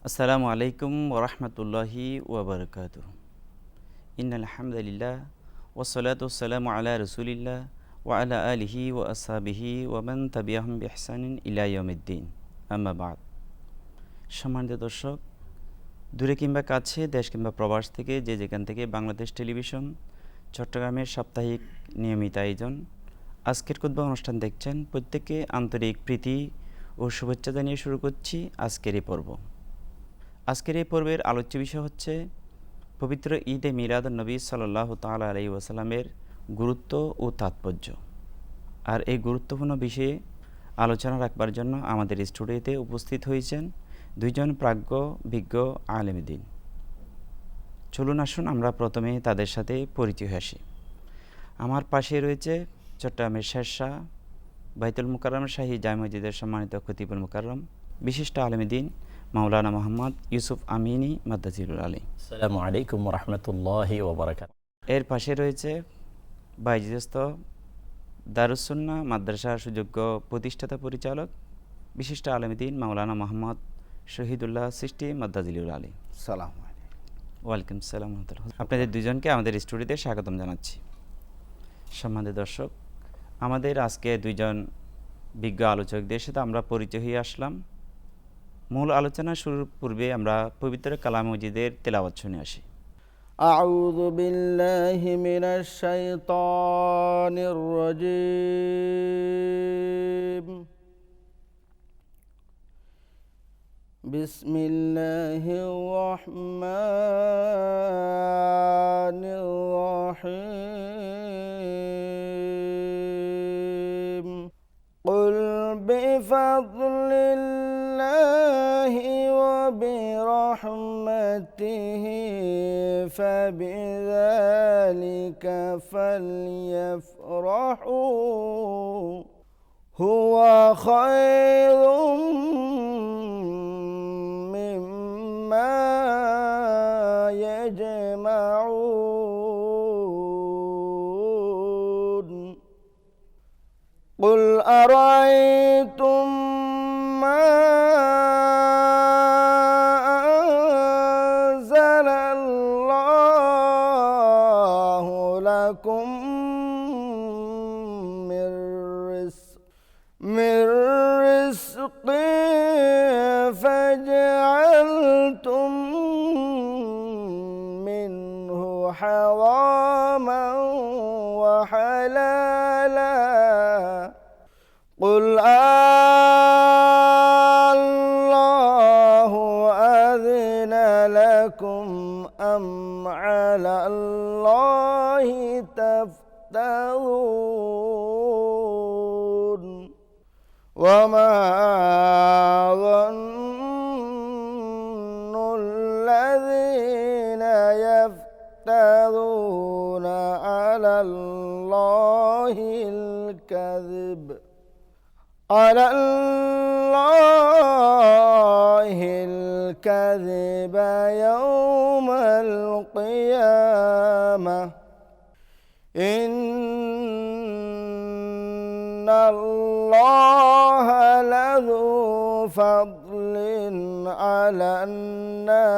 আসসালামু আলাইকুম ওরহমতুল্লাহি ওবরকাতুহ। ইন্নাল হামদুলিল্লাহ ওয়াসসালাতু ওয়াসসালামু আলা রাসূলিল্লাহ ওয়া আলা আলিহি ওয়া আসহাবিহি ওয়া মান তাবিআহুম বিইহসানিন ইলা ইয়াউমিদ্দিন। আম্মা বাদ। সম্মানিত দর্শক, দূরে কিংবা কাছে, দেশ কিংবা প্রবাস থেকে যে যেখান থেকে বাংলাদেশ টেলিভিশন চট্টগ্রামের সাপ্তাহিক নিয়মিত আয়োজন আজকের খুতবা অনুষ্ঠান দেখছেন, প্রত্যেককে আন্তরিক প্রীতি ও শুভেচ্ছা জানিয়ে শুরু করছি আজকের এই পর্ব। আজকের এই পর্বের আলোচ্য বিষয় হচ্ছে পবিত্র ঈদে মিলাদুন্নবী সাল্লাল্লাহু তাআলা আলাইহি ওয়াসাল্লামের গুরুত্ব ও তাৎপর্য। আর এই গুরুত্বপূর্ণ বিষয়ে আলোচনা রাখবার জন্য আমাদের স্টুডিওতে উপস্থিত হয়েছেন দুইজন প্রাজ্ঞ বিজ্ঞ আলেম দ্বীন। চলুন আসুন আমরা প্রথমে তাদের সাথে পরিচয় হয়ে আসি। আমার পাশে রয়েছে চট্টগ্রামের শেরশাহ বাইতুল মুকাররম শাহী জামে মসজিদের সম্মানিত খতিবুল মুকাররম বিশিষ্ট আলেম দ্বীন মাওলানা মোহাম্মদ ইউসুফ আমিনী মাদ্দাজিরুল আলী। আসসালামু আলাইকুম ওয়া রাহমাতুল্লাহি ওয়া বারাকাতুহু। এর পাশে রয়েছে বাইজিদস্ত দারুস সুন্নাহ মাদ্রাসার সুযোগ্য প্রতিষ্ঠাতা পরিচালক বিশিষ্ট আলেম দ্বীন মাওলানা মোহাম্মদ শহীদুল্লাহ সৃষ্টি মাদ্দাজিরুল আলী। সালাম। ওয়ালাইকুম সালাম। আপনাদের দুজনকে আমাদের স্টুডিওতে স্বাগতম জানাচ্ছি। সম্মানিত দর্শক, আমাদের আজকে দুইজন বিজ্ঞ আলোচকদের সাথে আমরা পরিচয় হয়ে আসলাম। মূল আলোচনা শুরুর পূর্বে আমরা পবিত্র কালাম মজিদের তেলাওয়াত শুনে আসি। আউযু বিল্লাহি মিনাশ শাইতানির রাজীম। বিসমিল্লাহির রহমানির রহিম। কুল বিফাদলিল্লাহি ওয়া বিরহমাতিহি ফাবিযালিকা ফালইফরাহু হুয়া খায়রুম মিম্মা ইয়াজমাউন। قل أرأيتم ما أنزل الله لكم من رزق فجعلتم منه حراما وحلالا قل الله أذن لكم أم على الله تفترون وما ظن الذين يفترون على الله الكذب يوم القيامة إن الله لذو فضل على الناس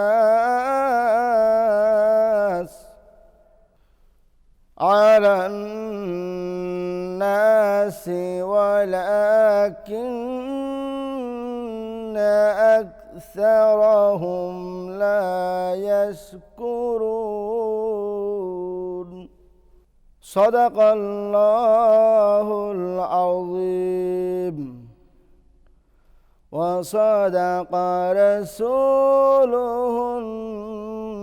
ولكن أكثرهم لا يشكرون. صدق الله العظيم وصدق رسوله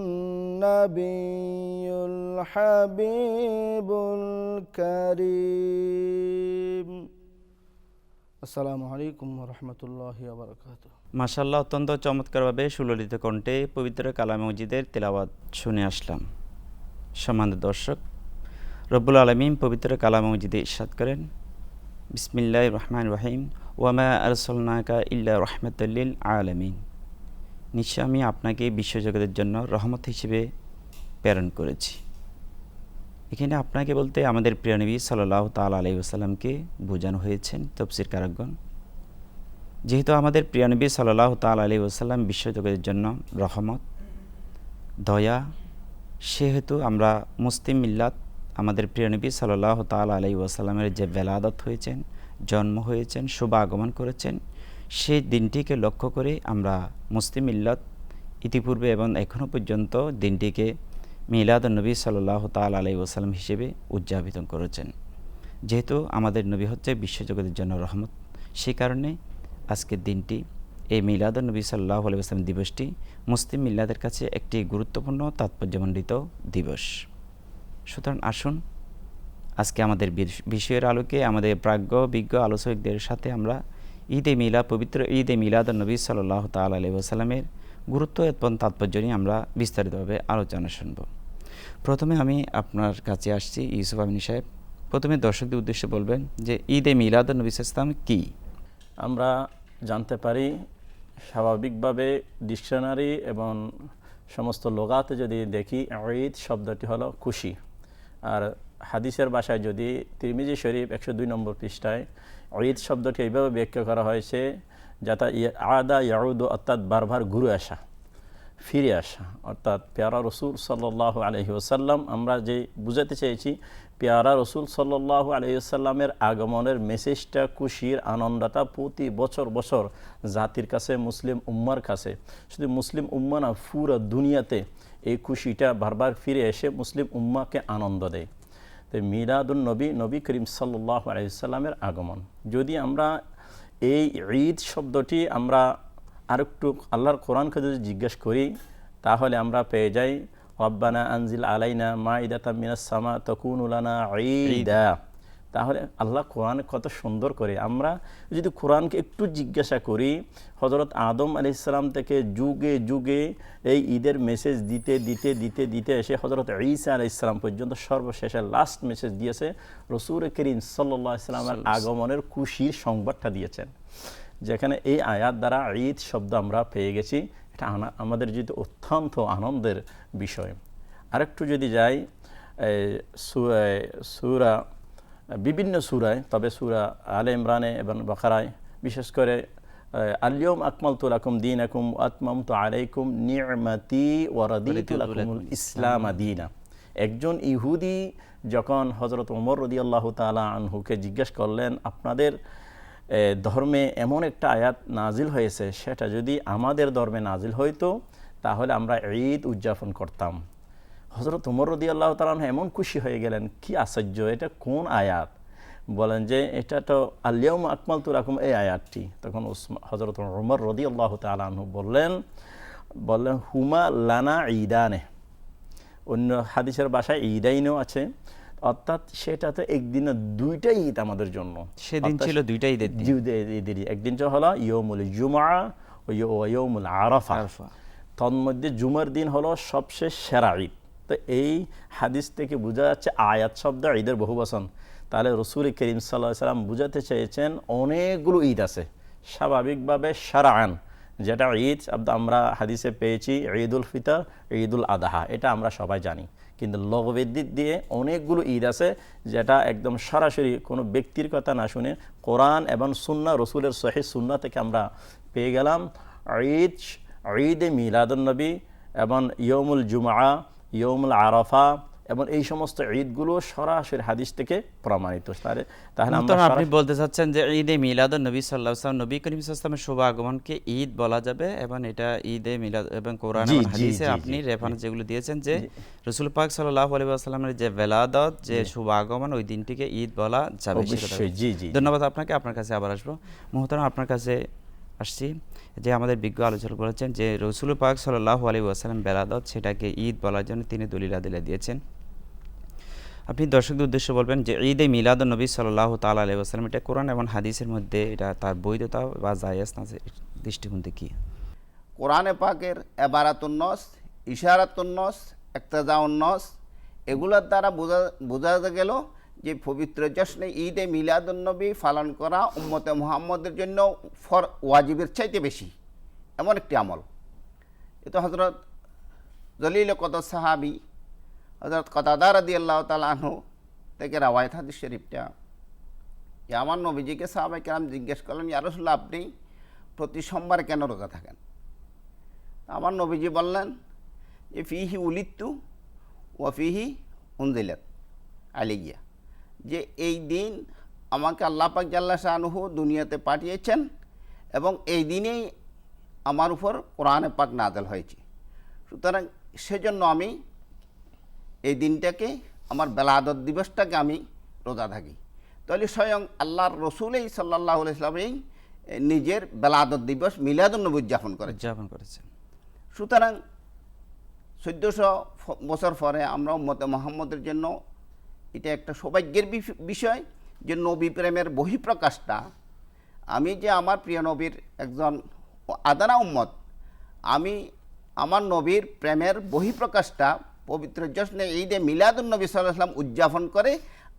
النبي الحبيب الكريم. আসসালামু আলাইকুম ওয়া রাহমাতুল্লাহি ওয়া বারাকাতুহু। মাশাআল্লাহ, অত্যন্ত চমৎকারভাবে সুললিত কণ্ঠে পবিত্র কালাম মজিদের তেলাওয়াত শুনে আসলাম। সম্মানিত দর্শক, রব্বুল আলামিন পবিত্র কালাম মজিদে ইরশাদ করেন, বিসমিল্লাহির রহমানির রহিম, ওয়া মা আরসালনাকা ইল্লা রাহমাতাল লিল আলামিন। নিশ্চয় আমি আপনাকে বিশ্বজগতের জন্য রহমত হিসেবে প্রেরণ করেছি। এখানে আপনাকে বলতে আমাদের প্রিয় নবী সাল্লাল্লাহু তাআলা আলাইহি ওয়াসাল্লামকে বোঝানো হয়েছেন তাফসীর কারকগণ। যেহেতু আমাদের প্রিয় নবী সাল্লাল্লাহু তাআলা আলাইহি ওয়াসাল্লাম বিশ্বজগতের জন্য রহমত, দয়া, সেহেতু আমরা মুসলিম মিল্লাত আমাদের প্রিয় নবী সাল্লাল্লাহু তাআলা আলাইহি ওয়াসাল্লামের যে বেলাদত হয়েছেন, জন্ম হয়েছেন, শুভ আগমন করেছেন, সেই দিনটিকে লক্ষ্য করে আমরা মুসলিম মিল্লাত ইতিপূর্বে এবং এখনও পর্যন্ত দিনটিকে মিলাদুন নবী সাল্লাল্লাহু তাআলা আলাইহি ওয়াসাল্লাম হিসেবে উদযাপিত করেছেন। যেহেতু আমাদের নবী হচ্ছে বিশ্বজগতের জন্য রহমত, সেই কারণে আজকের দিনটি এই মিলাদুন নবী সাল্লাল্লাহু আলাইহি ওয়াসাল্লাম দিবসটি মুসলিম মিল্লাতের কাছে একটি গুরুত্বপূর্ণ তাৎপর্যমণ্ডিত দিবস। সুতরাং আসুন আজকে আমাদের বিষয়ের আলোকে আমাদের প্রাজ্ঞ বিজ্ঞ আলোচকদের সাথে আমরা পবিত্র ঈদে মিলাদুন নবী সাল্লাল্লাহু তাআলা আলাইহি ওয়াসাল্লামের গুরুত্ব এবং তাৎপর্য নিয়ে আমরা বিস্তারিতভাবে আলোচনা শুনব। প্রথমে আমি আপনার কাছে আসছি ইউসুফ আমিন সাহেব। প্রথমে দর্শকদের উদ্দেশ্যে বলবেন যে ঈদে মিলাদুন নবী সাল্লাল্লাহু আলাইহি ওয়াসাল্লাম কী? আমরা জানতে পারি স্বাভাবিকভাবে ডিকশনারি এবং সমস্ত লোগাতে যদি দেখি ঈদ শব্দটি হলো খুশি, আর হাদিসের ভাষায় যদি তিরমিজি শরীফ 102 নম্বর পৃষ্ঠায় ঈদ শব্দটি এইভাবে ব্যাখ্যা করা হয়েছে যাতে আদা ইয়াউদু অর্থাৎ বারবার ঘুরে আসা, ফিরে আসা, অর্থাৎ পেয়ারা রসুল সাল্লাল্লাহু আলাইহি ওয়াসাল্লাম আমরা যে বুঝাতে চেয়েছি পেয়ারা রসুল সাল্লাল্লাহু আলাইহি ওয়াসাল্লামের আগমনের মেসেজটা খুশির আনন্দটা প্রতি বছর বছর জাতির কাছে, মুসলিম উম্মার কাছে, শুধু মুসলিম উম্মা না পুরো দুনিয়াতে এই খুশিটা বারবার ফিরে এসে মুসলিম উম্মাকে আনন্দ দেয়। তো মিলাদুন নবী, নবী করিম সাল্লাল্লাহু আলাইহি ওয়াসাল্লামের আগমন। যদি আমরা এই ঈদ শব্দটি আমরা আরেকটু আল্লাহর কোরআনকে যদি জিজ্ঞেস করি তাহলে আমরা পেয়ে যাই রব্বানা আনজিল আলাইনা মাইদাতাম মিনাস সামা তাকুনু লানা ঈদা। তাহলে আল্লাহ কোরআনে কত সুন্দর করে, আমরা যদি কোরআনকে একটু জিজ্ঞাসা করি, হযরত আদম আলাইহিস সালাম থেকে যুগে যুগে এই ঈদের মেসেজ দিতে দিতে দিতে দিতে এসে হযরত ঈসা আলাইহিস সালাম পর্যন্ত সর্বশেষে লাস্ট মেসেজ দিয়েছে রাসূল করিম সাল্লাল্লাহু আলাইহি ওয়াসাল্লামের আগমনের খুশির সংবাদটা দিয়েছেন, যেখানে এই আয়াত দ্বারা ঈদ শব্দ আমরা পেয়ে গেছি। এটা আমাদের যদি অত্যন্ত আনন্দের বিষয়। আরেকটু যদি যাই সূরা বিভিন্ন সূরায়, তবে সূরা আলে ইমরানে এবং বাকারায় বিশেষ করে আল-ইয়াউম আকমালতু লাকুম দীনাকুম ওয়া আতমামতু আলাইকুম নি'মাতি ওয়া রাদিতু লাকুমুল ইসলাম দীনা। একজন ইহুদি যখন হযরত ওমর রাদিয়াল্লাহু তাআলা আনহুকে জিজ্ঞেস করলেন আপনাদের ধর্মে এমন একটা আয়াত নাজিল হয়েছে, সেটা যদি আমাদের ধর্মে নাজিল হইতো তাহলে আমরা ঈদ উদযাপন করতাম। হযরত ওমর রাদিয়াল্লাহু তাআলা এমন খুশি হয়ে গেলেন, কি আশ্চর্য, এটা কোন আয়াত? বলেন যে এটা তো আল-ইয়াউমা আকমালতু লাকুম, এই আয়াতটি। তখন হযরত ওমর রাদিয়াল্লাহু তাআলা আনহু বললেন হুমা লানা ঈদানে, অন্য হাদিসের ভাষায় ঈদাইনও আছে, অর্থাৎ সেটাতে একদিনে দুইটা ঈদ আমাদের জন্য। সেদিন ছিল দুইটা ঈদের দিন। ঈদেরই একদিন হলো ইয়াউমুল জুমআ ও ইয়াউমুল আরাফা। তন্মধ্যে জুমার দিন হলো সবশেষ সেরা ঈদ। তো এই হাদিস থেকে বোঝা যাচ্ছে আয়াত শব্দ ঈদের বহুবচন। তাহলে রাসূল করিম সাল্লাল্লাহু আলাইহি ওয়াসাল্লাম বুঝাতে চেয়েছেন অনেকগুলো ঈদ আছে। স্বাভাবিকভাবে শারআন যেটা ঈদ আমরা হাদিসে পেয়েছি ঈদুল ফিতর, ঈদুল আদহা, এটা আমরা সবাই জানি। কিন্তু লগবের দিক দিয়ে অনেকগুলো ঈদ আছে যেটা একদম সরাসরি কোনো ব্যক্তির কথা না শুনে কোরআন এবং সুন্নাহ, রসুলের সহিহ সুন্নাহ থেকে আমরা পেয়ে গেলাম। ঈদে মিলাদুন নবী এবং ইয়াউমুল জুমআ, ইয়াউমুল আরাফা এবং এই সমস্ত ঈদগুলো সরাসরি হাদিস থেকে প্রমাণিত। তাহলে আপনি বলতে চাচ্ছেন যে ঈদে মিলাদুন নবী সাল্লাল্লাহু আলাইহি ওয়াসাল্লাম, নবী করিম সাল্লাল্লাহু আলাইহি ওয়াসাল্লামের শুভ আগমনকে ঈদ বলা যাবে, এবং এটা ঈদে মিলাদ এবং কোরআন এবং হাদিসে আপনি রেফারেন্স যেগুলো দিয়েছেন যে রাসূল পাক সাল্লাল্লাহু আলাইহি ওয়াসাল্লামের যে বেলাদত, যে শুভ আগমন, ওই দিনটিকে ঈদ বলা যাবে। ধন্যবাদ আপনাকে। আপনার কাছে আবার আসবো। মুহতারাম, আপনার কাছে আসছি যে আমাদের বিজ্ঞ আলোচনা করেছেন যে রাসূল পাক সাল্লাল্লাহু আলাইহি ওয়াসাল্লাম বেলাদত সেটাকে ঈদ বলার জন্য তিনি দলিল আদিলা দিয়েছেন। আপনি দর্শকদের উদ্দেশ্যে বলবেন যে ঈদে মিলাদুন নবী সাল্লাল্লাহু তাআলা আলাইহি ওয়াসাল্লাম এটা কোরআন এবং হাদিসের মধ্যে এটা তার বৈধতা বা জায়েজ না দৃষ্টিকোণ থেকে কি? কোরআনে পাকের এবারাতুন নস, ইশারাতুন নস, ইক্তাজাউন নস, এগুলোর দ্বারা বোঝা গেল যে পবিত্র জশ্নে ঈদে মিলাদুন নবী পালন করা উম্মতে মুহাম্মদের জন্য ওয়াজিবের চাইতে বেশি এমন একটি আমল। এটা হযরত জলিল কদর সাহাবী হযরত কতাদা রাদিয়াল্লাহু তাআলা আনহু থেকে রাওয়ায়াত হাদিস শরীফটা, আমার নবীজিকে সাহাবায়ে কেরাম জিজ্ঞেস করলেন, ইয়া রাসূলুল্লাহ, আপনি প্রতি সোমবার কেন রোজা থাকেন? আমার নবীজি বললেন যে ফিহি উলিত্তু ও ফিহি উনজিলাত আলাইয়া, যে এই দিন আমাকে আল্লাহ পাক জাল্লা শানুহু দুনিয়াতে পাঠিয়েছেন এবং এই দিনেই আমার উপর কোরআনে পাক নাযিল হয়েছে। সুতরাং সেজন্য আমি এই দিনটাকে, আমার বেলাদত দিবসটাকে আমি রোজা থাকি। তাহলে স্বয়ং আল্লাহর রসুলেই সাল্লাল্লাহু আলাইহি ওয়াসাল্লাম নিজের বেলাদত দিবস মিলাদুন্নবী উদযাপন করেছেন। সুতরাং 1400 বছর পরে আমরা উম্মতে মুহাম্মদের জন্য এটা একটা সৌভাগ্যের বিষয় যে নবী প্রেমের বহিঃপ্রকাশটা, আমি যে আমার প্রিয় নবীর একজন আদানা উম্মত, আমি আমার নবীর প্রেমের বহিঃপ্রকাশটা পবিত্র জশ্নে ঈদে মিলাদুন্নবী সাল্লাল্লাহু আলাইহি ওয়াসাল্লাম উদযাপন করে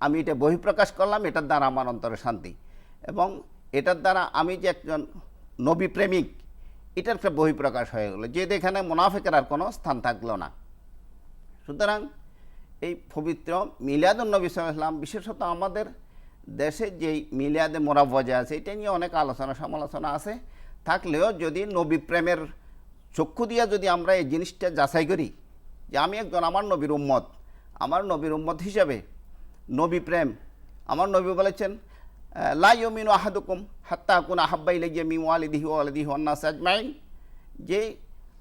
আমি এটা বহিঃপ্রকাশ করলাম। এটার দ্বারা আমার অন্তরে শান্তি, এবং এটার দ্বারা আমি যে একজন নবী প্রেমিক, এটার একটা বহিঃপ্রকাশ হয়ে গেলো, যে এখানে মুনাফিকের আর কোনো স্থান থাকলো না। সুতরাং এই পবিত্র মিলাদুন্নবী সাল্লাল্লাহু আলাইহি ওয়াসাল্লাম, বিশেষত আমাদের দেশে যেই মিলাদে মোরাব্বজা আছে, এটা নিয়ে অনেক আলোচনা সমালোচনা আছে, থাকলেও যদি নবী প্রেমের চক্ষু দিয়ে যদি আমরা এই জিনিসটা যাচাই করি যে আমি একজন আমার নবীর উম্মত, আমার নবীর উম্মত হিসাবে নবী প্রেম, আমার নবী বলেছেন লা ইউমিনু আহাদুকুম হাত্তা আকুনা আহাব্বা ইলাইয়া মিন ওয়ালিদিহি ওয়া ওয়ালাদিহি ওয়ান নাস আজমাইন, যে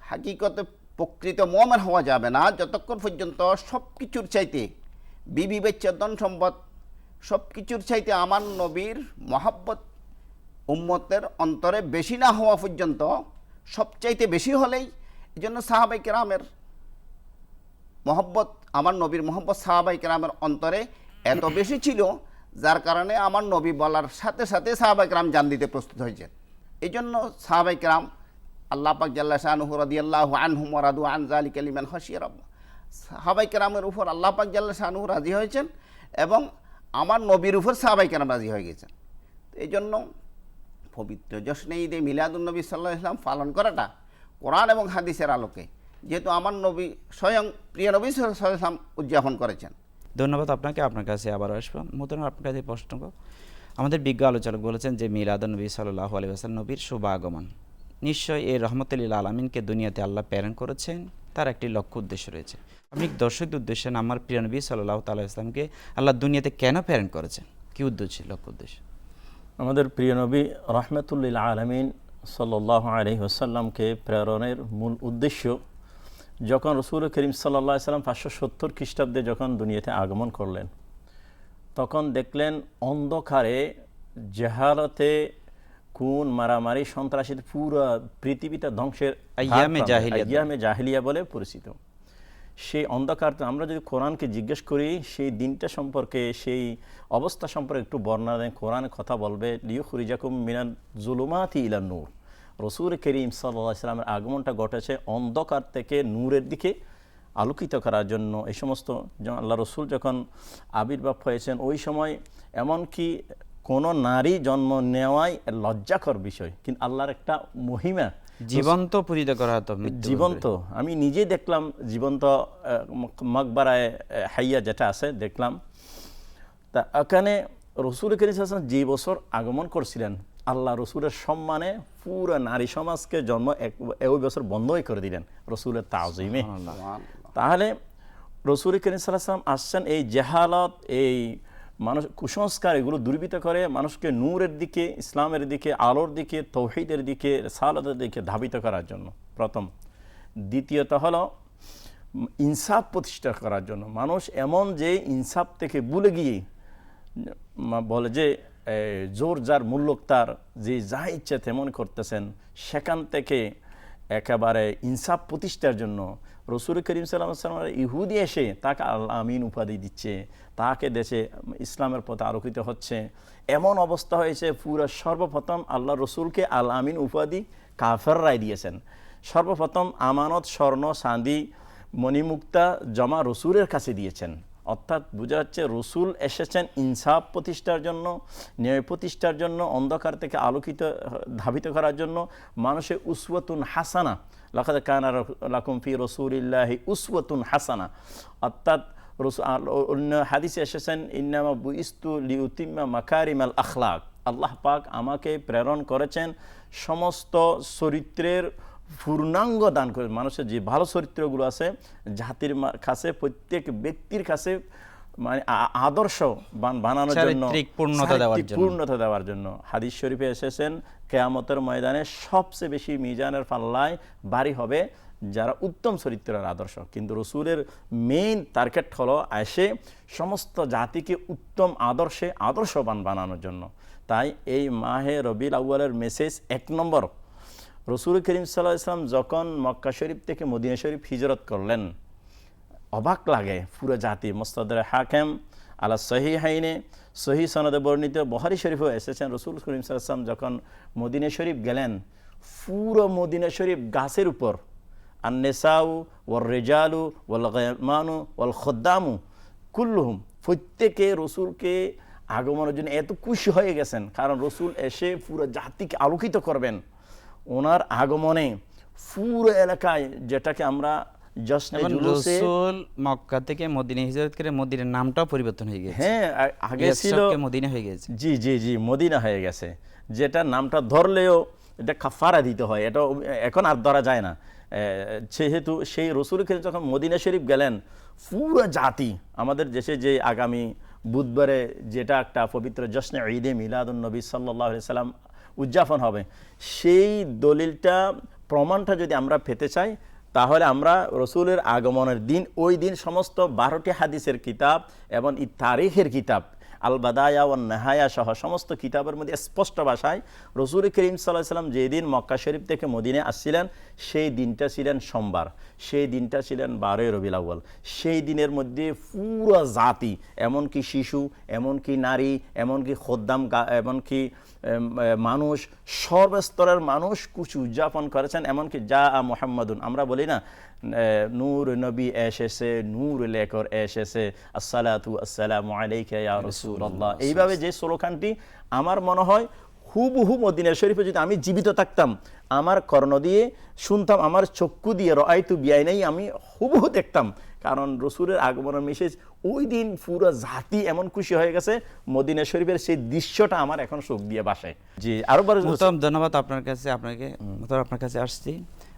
হাকিকতে প্রকৃত মুমিন হওয়া যাবে না যতক্ষণ পর্যন্ত সব কিছুর চাইতে, বিবি বাচ্চা ধন সম্পদ সব কিছুর চাইতে আমার নবীর মহাব্বত উম্মতের অন্তরে বেশি না হওয়া পর্যন্ত, সবচাইতে বেশি হলেই, এই জন্য সাহাবায়ে কেরামের মহব্বত, আমার নবীর মহব্বত সাহাবায়ে কেরামের অন্তরে এত বেশি ছিল, যার কারণে আমার নবী বলার সাথে সাথে সাহাবায়ে কেরাম জান দিতে প্রস্তুত হয়েছেন। এই জন্য সাহাবায়ে কেরাম আল্লাহ পাক জাল্লা শানুহু রাদিয়াল্লাহু আনহুম ওয়া রাদু আন যালিকা লিমান খাশিয়া রাব্বাহ, সাহাবায়ে কেরামের উপর আল্লাহ পাক জাল্লা শানুহু রাজি হয়েছেন এবং আমার নবীর উপর সাহাবায়ে কেরাম রাজি হয়ে গেছেন। এই জন্য পবিত্র জশ্নে ঈদে মিলাদুন্নবী সাল্লাল্লাহু আলাইহি ওয়াসাল্লাম পালন করাটা কোরআন এবং হাদিসের আলোকে, যেহেতু আমার নবী স্বয়ং প্রিয় নবী সাল্লাল্লাহু আলাইহি ওয়াসাল্লাম উদযাপন করেছেন। ধন্যবাদ আপনাকে। আপনার কাছে আবার আসবো। মোহতারাম, আপনার কাছে প্রশ্ন, আমাদের বিজ্ঞ আলোচক বলেছেন যে মিলাদুন্নবী সাল্লাল্লাহু আলাইহি ওয়াসাল্লাম নবীর শুভ আগমন, নিশ্চয়ই এই রহমতুল লিল আলামিনকে দুনিয়াতে আল্লাহ প্রেরণ করেছেন, তার একটি লক্ষ্য উদ্দেশ্য রয়েছে। আপনি দর্শকদের উদ্দেশ্যে আমার প্রিয় নবী সাল্লাল্লাহু তাআলা ইসলামকে আল্লাহ দুনিয়াতে কেন প্রেরণ করেছেন, কি উদ্দেশ্য, লক্ষ্য উদ্দেশ্য? আমাদের প্রিয় নবী রহমতুল লিল আলামিন সাল্লাল্লাহু আলাইহি ওয়াসাল্লামকে প্রেরণের মূল উদ্দেশ্য, যখন রাসূল করিম সাল্লাল্লাহু আলাইহি ওয়াসাল্লাম 570 খ্রিস্টাব্দে যখন দুনিয়াতে আগমন করলেন, তখন দেখলেন অন্ধকারে, জাহালতে, খুন, মারামারি, সন্ত্রাসীদের পুরো পৃথিবীটা ধ্বংসের আইয়ামে জাহিলিয়া বলে পরিচিত। সেই অন্ধকার, আমরা যদি কোরআনকে জিজ্ঞেস করি সেই দিনটা সম্পর্কে, সেই অবস্থা সম্পর্কে একটু বর্ণনা দেন, কোরআনে কথা বলবে লিয়ুখরিজাকুম মিনাল জুলুমাতি ইলান নূর। রাসূল করিম সাল্লাল্লাহু আলাইহি ওয়াসাল্লামের আগমনটা ঘটেছে অন্ধকার থেকে নূরের দিকে আলোকিত করার জন্য। এই সমস্ত আল্লাহ রসুল যখন আবির্ভাব হয়েছেন, ওই সময় এমনকি কোনো নারী জন্ম নেওয়াই লজ্জাকর বিষয়, কিন্তু আল্লাহর একটা মহিমা, জীবন্ত পূজিত করা হতো, জীবন্ত। আমি নিজে দেখলাম জীবন্ত মকবরায়ে হাইয়া যেটা আছে দেখলাম। তা এখানে রাসূল করিম সাল্লাল্লাহু আলাইহি ওয়াসাল্লাম যে বছর আগমন করছিলেন, আল্লাহ রসুলের সম্মানে পুরো নারী সমাজকে জন্ম ওই বছর বন্ধই করে দিলেন রসুলের তাজিমে। তাহলে রাসূল করিম সাল্লাল্লাহু আলাইহি ওয়াসাল্লাম আসছেন এই জাহালত, এই মানুষ কুসংস্কার, এগুলো দুর্বৃত্ত করে মানুষকে নূরের দিকে, ইসলামের দিকে, আলোর দিকে, তৌহিদের দিকে, রিসালাতের দিকে ধাবিত করার জন্য প্রথম। দ্বিতীয়ত হলো ইনসাফ প্রতিষ্ঠা করার জন্য। মানুষ এমন যে ইনসাফ থেকে ভুলে গিয়ে বলে যে জোর যার মুল্লুক তার, যে যা ইচ্ছে তেমন করতেছেন, সেখান থেকে একেবারে ইনসাফ প্রতিষ্ঠার জন্য রাসূল করিম সাল্লাল্লাহু আলাইহি ওয়াসাল্লাম ইহুদি এসে তাকে আল আমিন উপাধি দিচ্ছে, তাকে দেশে ইসলামের পথে আলোকিত হচ্ছে। এমন অবস্থা হয়েছে, পুরো সর্বপ্রথম আল্লাহ রসুলকে আল আমিন উপাধি কাফেররাই দিয়েছেন। সর্বপ্রথম আমানত, স্বর্ণ, চাঁদি, মণিমুক্তা জমা রসুলের কাছে দিয়েছেন। অর্থাৎ বোঝা যাচ্ছে রসুল এসেছেন ইনসাফ প্রতিষ্ঠার জন্য, ন্যায় প্রতিষ্ঠার জন্য, অন্ধকার থেকে আলোকিত ধাবিত করার জন্য। মানুষের উসওয়াতুন হাসানা, লাকাদ কানা লাকুম ফি রাসূলিল্লাহি উসওয়াতুন হাসানা। অর্থাৎ অন্য হাদিসে এসেছেন ইন্নামা বুইস্তু লিউতিম্মা মাকারিমাল আখলাক। আল্লাহ পাক আমাকে প্রেরণ করেছেন সমস্ত চরিত্রের পূর্ণাঙ্গ দান করে। মানুষের যে ভালো চরিত্রগুলো আছে জাতির কাছে, প্রত্যেক ব্যক্তির কাছে মানে আদর্শ বানানোর জন্য, চারিত্রিক পূর্ণতা দেওয়ার জন্য। হাদিস শরীফে এসেছেন কিয়ামতের ময়দানে সবচেয়ে বেশি মিজানের পাল্লায় ভারী হবে যারা উত্তম চরিত্রের আদর্শ। কিন্তু রসুলের মেইন টার্গেট হলো এসে সমস্ত জাতিকে উত্তম আদর্শবান বানানোর জন্য। তাই এই মাহে রবিউল আউয়ালের মেসেজ 1 নম্বর, রসুল করিম সাল্লাল্লাহু আলাইহি ওয়াসাল্লাম যখন মক্কা শরীফ থেকে মদিনা শরীফ হিজরত করলেন, অবাক লাগে পুরো জাতি। মুস্তাদরাক হাকিম আলা সহিহাইনে সহি সনদে বর্ণিত, বুখারী শরীফেও এসেছেন, রসুল করিম সাল্লাল্লাহু আলাইহি ওয়াসাল্লাম যখন মদিনা শরীফ গেলেন, পুরো মদিনা শরীফ গাছের উপর, আন-নিসাউ ওয়ার রিজালু ওয়াল গিলমানু ওয়াল খুদ্দামু কুল্লুহুম, প্রত্যেকে রসুলকে আগমনের জন্য এত খুশি হয়ে গেছেন, কারণ রসুল এসে পুরো জাতিকে আলোকিত করবেন। ওনার আগমনে পুরো এলাকায়, যেটাকে আমরা রাসূল মক্কা থেকে মদিনা হিজরত করে মদিনার নামটাও পরিবর্তন হয়ে গেছে। হ্যাঁ, আগে ছিল মদিনা হয়ে গেছে। জি জি জি, মদিনা হয়ে গেছে, যেটা নামটা ধরলেও এটা কাফারা দিতে হয়, এটা এখন আর ধরা যায় না। যেহেতু সেই রসুল যখন মদিনা শরীফ গেলেন, পুরো জাতি, আমাদের দেশে যে আগামী বুধবারে যেটা একটা পবিত্র জশ্নে ঈদে মিলাদুন নবী সাল্লাল্লাহু আলাইহি সাল্লাম উদযাপন হবে, সেই দলিলটা প্রমাণটা যদি আমরা পেতে চাই, তাহলে আমরা রসুলের আগমনের দিন, ওই দিন সমস্ত 12টি হাদিসের কিতাব এবং তারিখের কিতাব আল বাদায়া ওয়ান নাহায়া সহ সমস্ত কিতাবের মধ্যে স্পষ্ট ভাষায় রসুল করিম সাল্লাল্লাহু আলাইহি সাল্লাম যেদিন মক্কা শরীফ থেকে মদিনায় আসছিলেন, সেই দিনটা ছিলেন সোমবার, সেই দিনটা ছিলেন 12 রবিউল আউয়াল। সেই দিনের মধ্যে পুরো জাতি, এমনকি শিশু, এমনকি নারী, এমনকি খদ্দাম, এমনকি মানুষ, সর্বস্তরের মানুষ কুচু উদযাপন করেছেন। এমনকি যা মুহাম্মাদুন, আমরা বলি না নূর নবী এসেছে, নূর লেকর এসেছে, আসসালাতু আসসালামু আলাইকা ইয়া রাসূলুল্লাহ, এইভাবে যে স্লোগানটি, আমার মনে হয় হুবহু মদিনা শরীফে যদি আমি জীবিত থাকতাম, আমার কর্ণ দিয়ে শুনতাম, আমার চক্ষু দিয়ে রাআইতু বিআইনাই, আমি হুবহু দেখতাম। কারণ রসুলের আগমনের মেসেজ ওই দিন পুরো জাতি এমন খুশি হয়ে গেছে, মদিনা শরীফের সেই দৃশ্যটা আমার এখন চোখ দিয়ে ভাসে। জি, আরো বড় ধন্যবাদ আপনার কাছে। আপনার কাছে আসছি,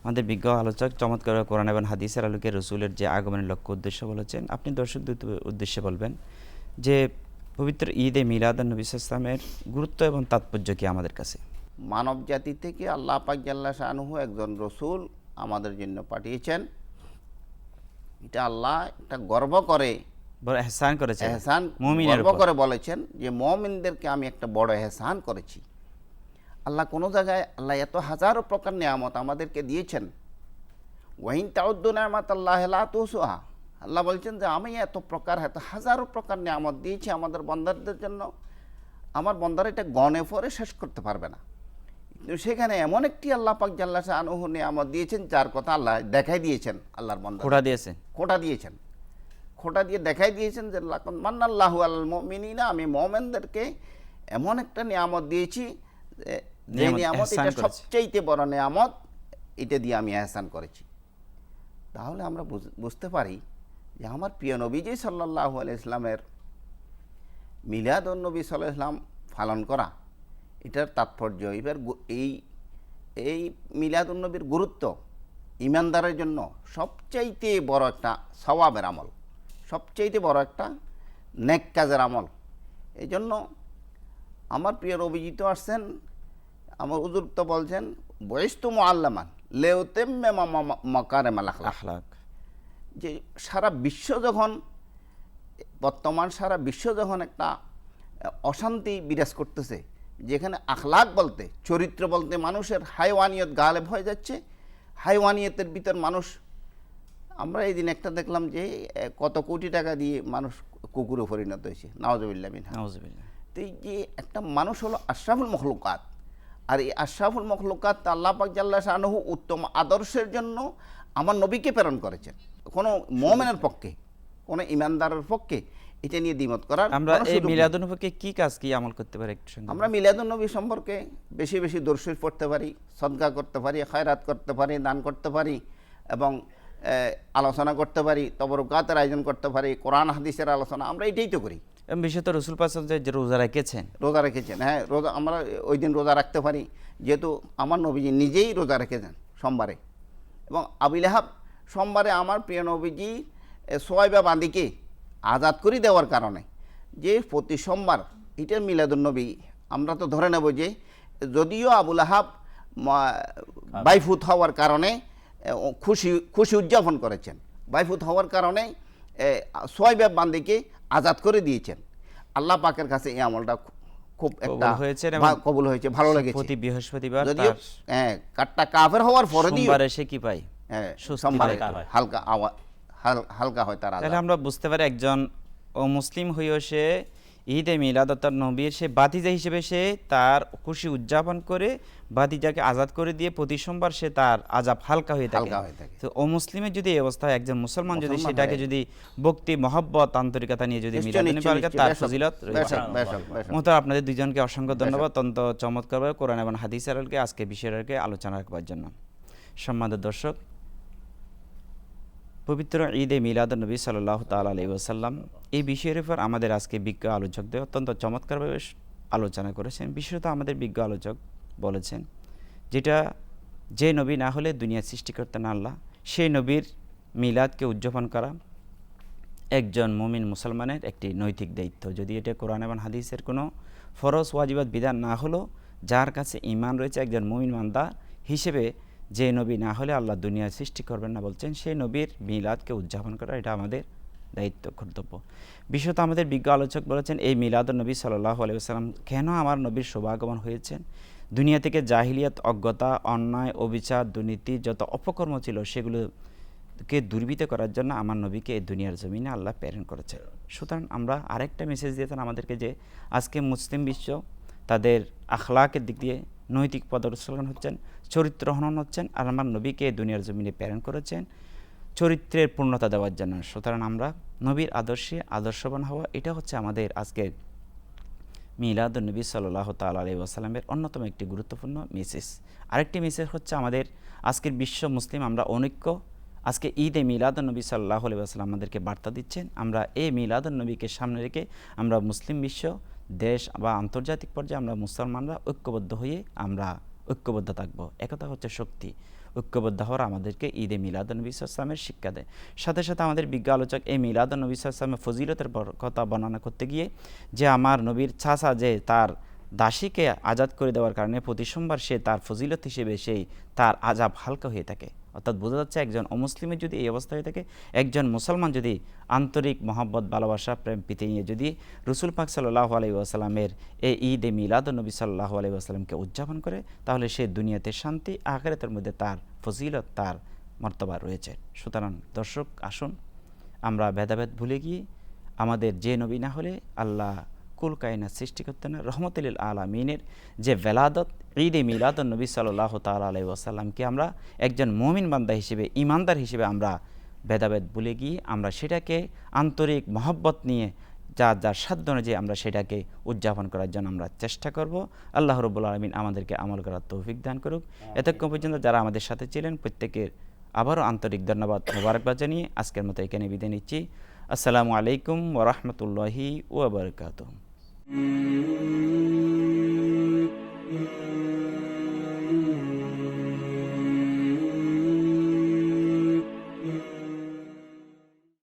আমাদের বিজ্ঞ আলোচক চমৎকার কোরআন এবং হাদিসের আলোকে রসুলের যে আগমনের লক্ষ্য উদ্দেশ্য বলেছেন, আপনি দর্শকদের উদ্দেশ্যে বলবেন যে পবিত্র ঈদে মিলাদুন নবী সাল্লাল্লাহু আলাইহি ওয়াসাল্লামের গুরুত্ব এবং তাৎপর্য কি আমাদের কাছে? মানব জাতি থেকে আল্লাহ পাক জাল্লা শানুহু একজন রসুল আমাদের জন্য পাঠিয়েছেন। এটা আল্লাহ একটা গর্ব করে, বড় ইহসান করেছেন, গর্ব করে বলেছেন যে মুমিনদেরকে আমি একটা বড় ইহসান করেছি। আল্লাহ কোনো জায়গায় আল্লাহ এত হাজারো প্রকার নিয়ামত আমাদেরকে দিয়েছেন, ওয়াইন তাউদ্দু নিআমাতাল্লাহি লা তুহসুহা, আল্লাহ বলছেন যে আমি এত হাজারো প্রকার নিয়ামত দিয়েছি আমাদের বান্দাদের জন্য, আমার বান্দারা এটা গণে পরে শেষ করতে পারবে না। কিন্তু সেখানে এমন একটি আল্লাহ পাক জাল্লা শানুহু নিয়ামত দিয়েছেন, যার কথা আল্লাহ দেখাই দিয়েছেন, আল্লাহর বান্দা খোঁটা দিয়ে দেখাই দিয়েছেন যে লাকাদ মান্নাল্লাহু আলাল মুমিনিনা, আমি মুমিনদেরকে এমন একটা নিয়ামত দিয়েছি, যে নিয়ামত এটা সবচেয়ে বড় নিয়ামত, এটা দিয়ে আমি ইহসান করেছি। তাহলে আমরা বুঝতে পারি যে আমার প্রিয় নবীজি সাল্লাল্লাহু আলাইহি ওয়াসাল্লামের মিলাদুন নবী সাল্লাল্লাহু আলাইহি ওয়াসাল্লাম পালন করা, এটার তাৎপর্য, এবার এই মিলাদুন নবীর গুরুত্ব ইমানদারের জন্য সবচাইতে বড় একটা সওয়াবের আমল, সবচাইতে বড় একটা নেক কাজের আমল। এই জন্য আমার প্রিয় নবীজি তো আসছেন, আমার হুজুর তো বলছেন বয়স্তু মুআল্লামান লিউতাম্মিমা মাকারিমাল আখলাক, যে সারা বিশ্ব যখন বর্তমান সারা বিশ্ব যখন একটা অশান্তি বিরাজ করতেছে, যেখানে আখলাক বলতে, চরিত্র বলতে মানুষের হাইওয়ানিয়ত গালেব হয়ে যাচ্ছে, হাইওয়ানিয়তের ভিতর মানুষ, আমরা এই দিন একটা দেখলাম যে কত কোটি টাকা দিয়ে মানুষ কুকুরে পরিণত হয়েছে, নাউজুবিল্লাহ মিনহা। তো এই যে একটা মানুষ হলো আশরাফুল মখলুকাত, আর এই আশরাফুল মখলুকাত আল্লাহ পাক জাল্লা শানুহু উত্তম আদর্শের জন্য আমার নবীকে প্রেরণ করেছেন। কোনো মুমিনের পক্ষে, কোনো ইমানদারের পক্ষে এটা নিয়ে দ্বিমত করার, আমরা এই মিলাদুন নবীকে কি কাজ কি আমল করতে পারি একটু সঙ্গে? আমরা মিলাদুন নবী সম্পর্কে বেশি বেশি দরুদ শরীফ পড়তে পারি, সদকা করতে পারি, খায়রাত করতে পারি, দান করতে পারি, এবং আলোচনা করতে পারি, তবরুকাতের আয়োজন করতে পারি, কোরআন হাদিসের আলোচনা, আমরা এটাই তো করি। বিশেষত রসুল পাক সাল্লাল্লাহু আলাইহি ওয়াসাল্লাম যে রোজা রেখেছেন, রোজা রেখেছেন, হ্যাঁ রোজা আমরা ওই দিন রোজা রাখতে পারি, যেহেতু আমার নবীজি নিজেই রোজা রেখেছেন সোমবারে। এবং আবু লাহাব সোমবারে আমার প্রিয় নবীজি সোয়াইবা বান্দিকে আজাদ করে দেওয়ার কারণে যে প্রতি সোমবার এটা মিলাদুন্নবী, আমরা তো ধরে নেব যে যদিও আবু লাহাব বাইফুত হওয়ার কারণে খুশি উদযাপন করেছেন, বাইফুত হওয়ার কারণে সোয়াইবা বান্দিকে আজাদ করে দিয়েছেন, আল্লাহ পাকের কাছে এই আমলটা খুব একটা কবুল হয়েছে, ভালো লেগেছে। প্রতি বৃহস্পতিবার যদিও কাটটা কাফের হওয়ার পরে সোমবারে সে কি পায়, সোমবারে হালকা হয় তার আযাব। তাহলে আমরা বুঝতে পারি একজন মুসলিম হয়েও সে ঈদে মিলাদ অর্থাৎ নবীর সে বাতিজা হিসেবে সে তার খুশি উদযাপন করে বাতিজাকে আজাদ করে দিয়ে প্রতি সোমবার সে তার আযাব হালকা হয়ে থাকে। তো মুসলিমের যদি এই অবস্থা হয়, একজন মুসলমান যদি সেটাকে যদি ভক্তি মহব্বত আন্তরিকতা নিয়ে যদি মিলাদ পালন তার ফজিলত রয়েছে। মোহতারাম আপনাদের দুইজনকে অসংখ্য ধন্যবাদ অত্যন্ত চমৎকারভাবে কোরআন এবং হাদিসের আজকে বিষয়টাকে আলোচনা রাখবার জন্য। সম্মানিত দর্শক, পবিত্র ঈদে মিলাদুন্নবী সাল্লাল্লাহু তাআলা আলাইহি ওয়াসাল্লাম এই বিষয়ের উপর আমাদের আজকে বিজ্ঞ আলোচকদের অত্যন্ত চমৎকারভাবে আলোচনা করেছেন। বিশেষত আমাদের বিজ্ঞ আলোচক বলেছেন যেটা যে নবী না হলে দুনিয়া সৃষ্টি করতেন আল্লাহ, সেই নবীর মিলাদকে উদযাপন করা একজন মুমিন মুসলমানের একটি নৈতিক দায়িত্ব। যদি এটা কোরআন এবং হাদিসের কোনো ফরজ ওয়াজিবাত বিধান না হলো, যার কাছে ঈমান রয়েছে একজন মুমিন বান্দা হিসেবে যে নবী না হলে আল্লাহ দুনিয়া সৃষ্টি করবেন না বলছেন, সেই নবীর মিলাদকে উদযাপন করা এটা আমাদের দায়িত্ব, কর্তব্য। বিশেষত আমাদের বিজ্ঞ আলোচক বলেছেন এই মিলাদুন্নবী সাল্লাল্লাহু আলাইহি ওয়াসাল্লাম কেন আমার নবীর শুভাগমন হয়েছেন, দুনিয়া থেকে জাহিলিয়াত, অজ্ঞতা, অন্যায়, অবিচার, দুর্নীতি যত অপকর্ম ছিল সেগুলোকে দুর্বৃত্ত করার জন্য আমার নবীকে এই দুনিয়ার জমিনে আল্লাহ প্রেরণ করেছেন। সুতরাং আমরা আরেকটা মেসেজ দিয়েছেন আমাদেরকে যে আজকে মুসলিম বিশ্ব তাদের আখলাকের দিক দিয়ে নৈতিক পদর্শন হচ্ছেন, চরিত্র হনন হচ্ছেন, আর আমার নবীকে দুনিয়ার জমিনে প্রেরণ করেছেন চরিত্রের পূর্ণতা দেওয়ার জন্য। সুতরাং আমরা নবীর আদর্শে আদর্শবান হওয়া, এটা হচ্ছে আমাদের আজকের মিলাদুন্নবী সাল্লাল্লাহু তাআলা আলাইহি ওয়াসাল্লামের অন্যতম একটি গুরুত্বপূর্ণ মেসেজ। আরেকটি মেসেজ হচ্ছে আমাদের আজকের বিশ্ব মুসলিম আমরা অনৈক্য, আজকে ঈদে মিলাদুন্নবী সাল্লাল্লাহু আলাইহি ওয়াসাল্লাম আমাদেরকে বার্তা দিচ্ছেন। আমরা এই মিলাদুন্নবীকে সামনে রেখে আমরা মুসলিম বিশ্ব দেশ বা আন্তর্জাতিক পর্যায়ে আমরা মুসলমানরা ঐক্যবদ্ধ হয়ে আমরা ঐক্যবদ্ধ থাকবো। একতা হচ্ছে শক্তি। ঐক্যবদ্ধ হওয়ার আমাদেরকে ঈদে মিলাদুন্নবী সাল্লাল্লাহু আলাইহি ওয়াসাল্লামের শিক্ষা দেয়। সাথে সাথে আমাদের বিজ্ঞ আলোচক এই মিলাদুন্নবী সাল্লাল্লাহু আলাইহি ওয়াসাল্লামের ফজিলতের কথা বর্ণনা করতে গিয়ে যে আমার নবীর চাচা যে তার দাসীকে আজাদ করে দেওয়ার কারণে প্রতি সোমবার সে তার ফজিলত হিসেবে সেই তার আযাব হালকা হয়ে থাকে। অর্থাৎ বোঝা যাচ্ছে একজন অমুসলিমের যদি এই অবস্থা হয়ে থাকে, একজন মুসলমান যদি আন্তরিক মহব্বত, ভালোবাসা, প্রেম প্রীতি নিয়ে যদি রসুল পাক সাল্লাল্লাহু আলাইহি ওয়াসাল্লামের এই ঈদে মিলাদুন্নবী সাল্লাল্লাহু আলাইহি ওয়াসাল্লামকে উদযাপন করে, তাহলে সে দুনিয়াতে শান্তি, আখিরাতের মধ্যে তার ফজিলত, তার মর্তবা রয়েছে। সুতরাং দর্শক, আসুন আমরা ভেদাভেদ ভুলে গিয়ে আমাদের যে নবী না হলে আল্লাহ কুল কায়নাত সৃষ্টি করতেন না, রহমতুল আলামিনের যে ভেলাদত ঈদে মিলাদুন্নবী সাল্লাল্লাহু তাআলা আলাইহি ওয়াসাল্লামকে আমরা একজন মুমিন বান্দা হিসেবে, ঈমানদার হিসেবে আমরা ভেদাভেদ ভুলে গিয়ে আমরা সেটাকে আন্তরিক মহব্বত নিয়ে যার সাধ্য অনুযায়ী আমরা সেটাকে উদযাপন করার জন্য আমরা চেষ্টা করব। আল্লাহ রাব্বুল আলামিন আমাদেরকে আমল করার তৌফিক দান করুক। এতক্ষণ পর্যন্ত যারা আমাদের সাথে ছিলেন প্রত্যেকের আবারও আন্তরিক ধন্যবাদ, মোবারকবাদ জানিয়ে আজকের মতো এখানে বিদায় নিচ্ছি। আসসালামু আলাইকুম ওয়া রাহমাতুল্লাহি ওয়া বারাকাতুহু।